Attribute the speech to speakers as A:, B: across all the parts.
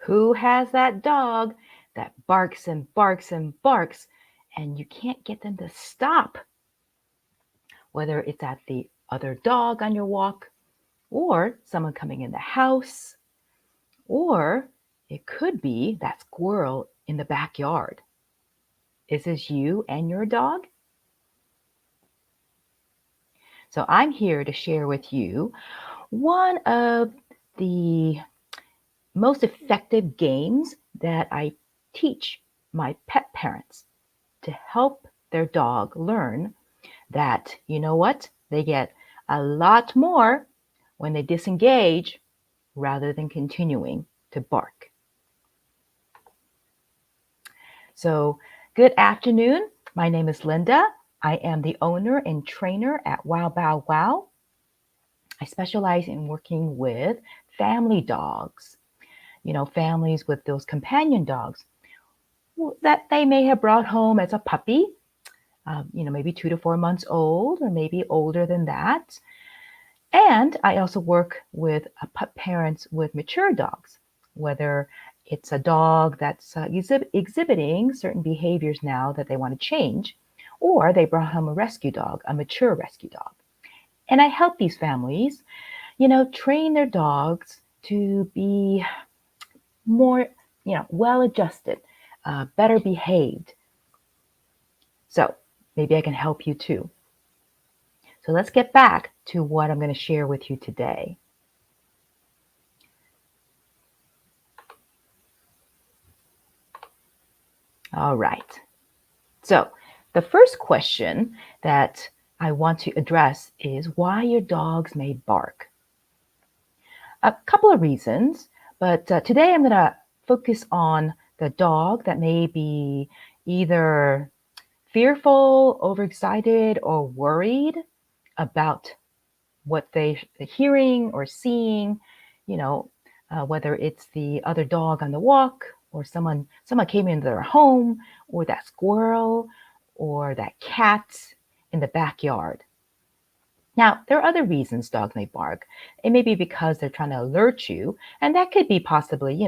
A: Who has that dog that barks and barks and barks, and you can't get them to stop? Whether it's at the other dog on your walk, or someone coming in the house, or it could be that squirrel in the backyard. Is this you and your dog? So I'm here to share with you one of the most effective games that I teach my pet parents to help their dog learn that, you know what, they get a lot more when they disengage rather than continuing to bark. So, good afternoon. My name is Linda. I am the owner and trainer at Wow Bow Wow. I specialize in working with family dogs, families with those companion dogs that they may have brought home as a puppy, maybe 2 to 4 months old, or maybe older than that. And I also work with pup parents with mature dogs, whether it's a dog that's exhibiting certain behaviors now that they want to change, or they brought home a rescue dog, a mature rescue dog. And I help these families, train their dogs to be more, well adjusted, better behaved. So maybe I can help you too. So let's get back to what I'm going to share with you today. All right. So the first question that I want to address is why your dogs may bark. A couple of reasons, but today I'm going to focus on the dog that may be either fearful, overexcited, or worried about what they're hearing or seeing, whether it's the other dog on the walk, or someone came into their home, or that squirrel, or that cat in the backyard. Now, there are other reasons dogs may bark. It may be because they're trying to alert you, and that could be possibly,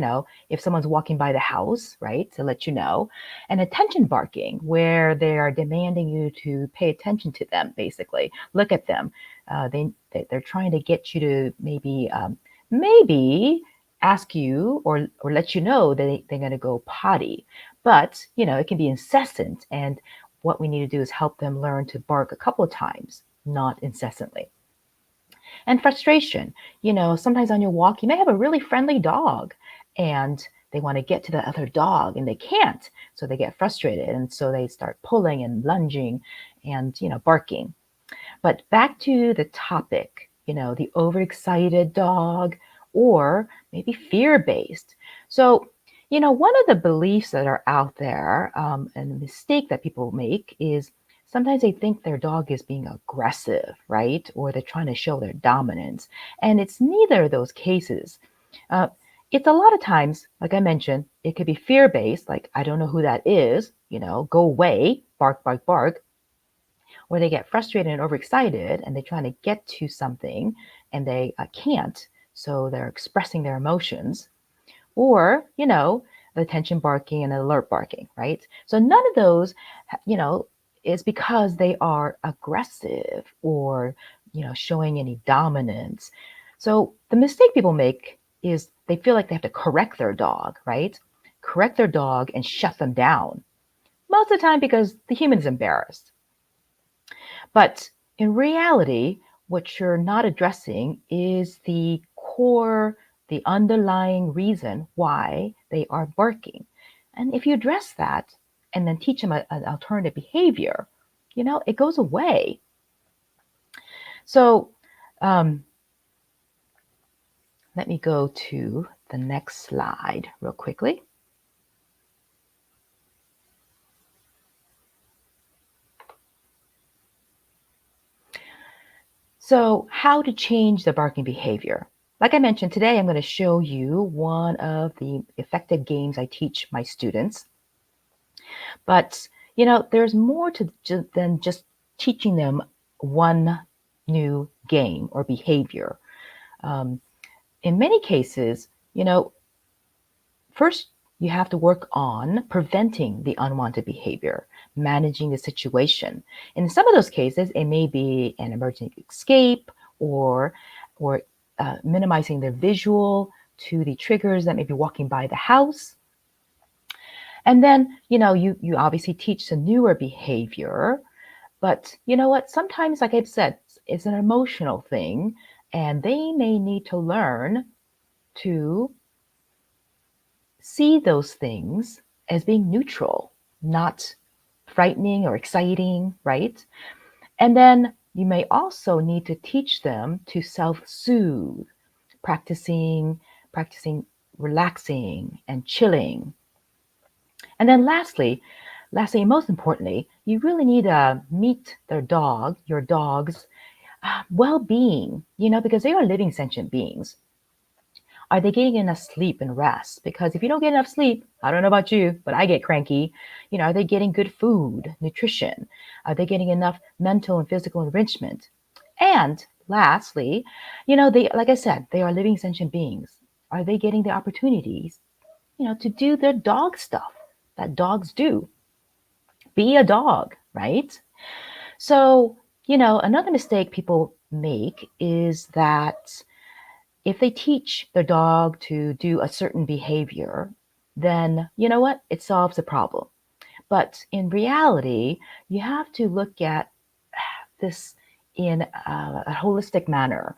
A: if someone's walking by the house, right, to let you know. And attention barking, where they are demanding you to pay attention to them, basically. Look at them. They're trying to get you to maybe ask you or let you know that they're going to go potty. But, it can be incessant, and what we need to do is help them learn to bark a couple of times, not incessantly. And frustration, sometimes on your walk, you may have a really friendly dog and they want to get to the other dog and they can't. So they get frustrated. And so they start pulling and lunging and, barking. But back to the topic, the overexcited dog or maybe fear-based. So, one of the beliefs that are out there and the mistake that people make is sometimes they think their dog is being aggressive, right? Or they're trying to show their dominance. And it's neither of those cases. It's a lot of times, like I mentioned, it could be fear-based, like, I don't know who that is, go away, bark, bark, bark. Or they get frustrated and overexcited and they're trying to get to something and they can't. So they're expressing their emotions. Or, the attention barking and alert barking, right? So none of those, is because they are aggressive or, showing any dominance. So the mistake people make is they feel like they have to correct their dog, right? Correct their dog and shut them down. Most of the time because the human is embarrassed. But in reality, what you're not addressing is the core, the underlying reason why they are barking. And if you address that and then teach them an alternative behavior, it goes away. So let me go to the next slide real quickly. So how to change the barking behavior? Like I mentioned, today I'm going to show you one of the effective games I teach my students. But, there's more than just teaching them one new game or behavior. In many cases, First, you have to work on preventing the unwanted behavior, managing the situation. In some of those cases, it may be an emergency escape or minimizing the visual to the triggers that may be walking by the house. And then, you obviously teach the newer behavior, but you know what? Sometimes, like I've said, it's an emotional thing, and they may need to learn to see those things as being neutral, not frightening or exciting, right? And then you may also need to teach them to self-soothe, practicing relaxing and chilling. And then lastly, and most importantly, you really need to meet your dog's well-being, because they are living sentient beings. Are they getting enough sleep and rest? Because if you don't get enough sleep, I don't know about you, but I get cranky. Are they getting good food, nutrition? Are they getting enough mental and physical enrichment? And lastly, like I said, they are living sentient beings. Are they getting the opportunities, to do their dog stuff that dogs do? Be a dog, right? So, another mistake people make is that if they teach their dog to do a certain behavior, then you know what? It solves the problem. But in reality, you have to look at this in a holistic manner,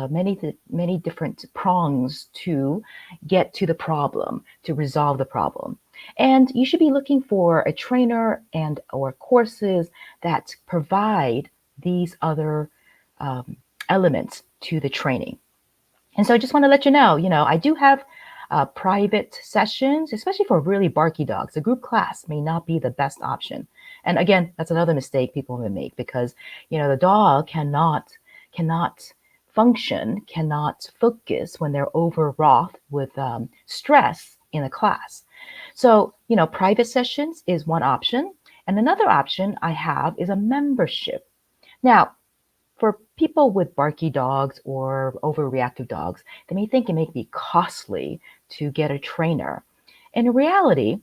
A: many different prongs to get to the problem, to resolve the problem. And you should be looking for a trainer and or courses that provide these other um, elements to the training. And so I just want to let you know, I do have private sessions, especially for really barky dogs. A group class may not be the best option. And again, that's another mistake people may make because, the dog cannot function, cannot focus when they're overwrought with stress in a class. So, private sessions is one option. And another option I have is a membership. Now, for people with barky dogs or overreactive dogs, they may think it may be costly to get a trainer. In reality,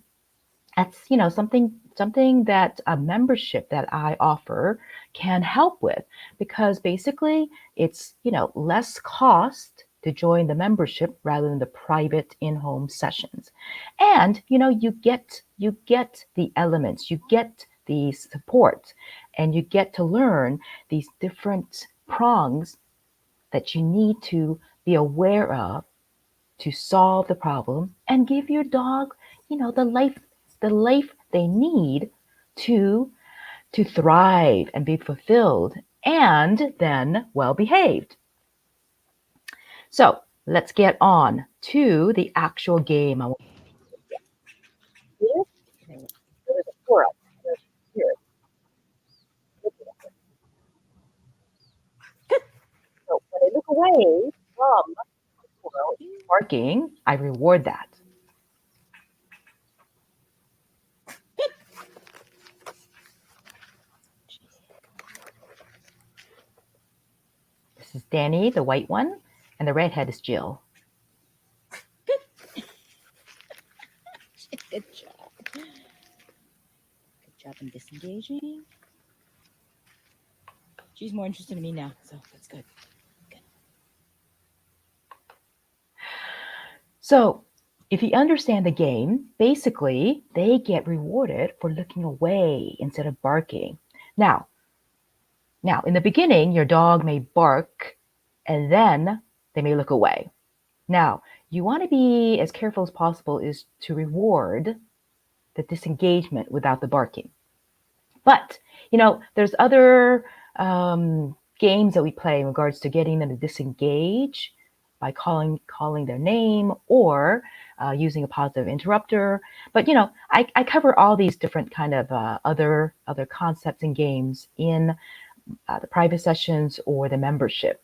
A: that's something that a membership that I offer can help with, because basically it's less cost to join the membership rather than the private in-home sessions. And you get the elements, you get the support, and you get to learn these different prongs that you need to be aware of to solve the problem and give your dog, the life they need to to thrive and be fulfilled and then well behaved. So let's get on to the actual game. I want to do this. There's a squirrel. Here, so when I look away from the squirrel barking, I reward that. This is Danny, the white one, and the redhead is Jill.
B: Good job. Good job in disengaging. She's more interested in me now, so that's good.
A: So, if you understand the game, basically they get rewarded for looking away instead of barking. Now, in the beginning, your dog may bark and then they may look away. Now, you want to be as careful as possible is to reward the disengagement without the barking. But, there's other games that we play in regards to getting them to disengage by calling their name or using a positive interrupter. But, I cover all these different kind of other concepts and games in the private sessions or the membership.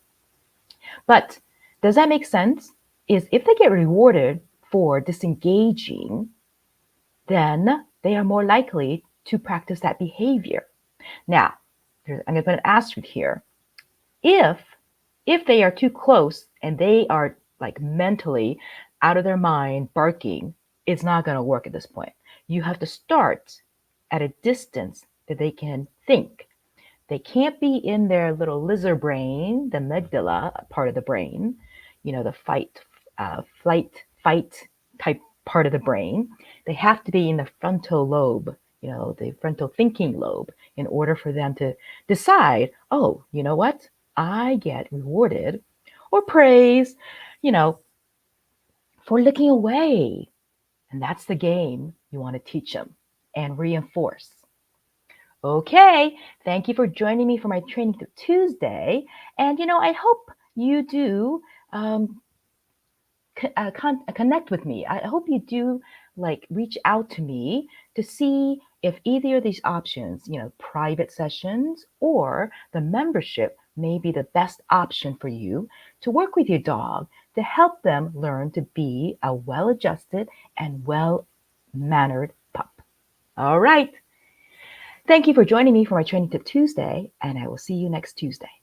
A: But does that make sense? Is if they get rewarded for disengaging, then they are more likely to practice that behavior. Now, I'm going to put an asterisk here. If they are too close and they are like mentally out of their mind barking, it's not going to work at this point. You have to start at a distance that they can think. They can't be in their little lizard brain, the amygdala part of the brain, the flight, fight type part of the brain. They have to be in the frontal lobe, the frontal thinking lobe, in order for them to decide, oh, you know what? I get rewarded or praise, you know, for looking away. And that's the game you want to teach them and reinforce. Okay, thank you for joining me for my Training Tuesday. And I hope you do um, connect with me. I hope you do like reach out to me to see if either of these options, private sessions or the membership, may be the best option for you to work with your dog to help them learn to be a well adjusted and well mannered pup. All right. Thank you for joining me for my Training Tip Tuesday, and I will see you next Tuesday.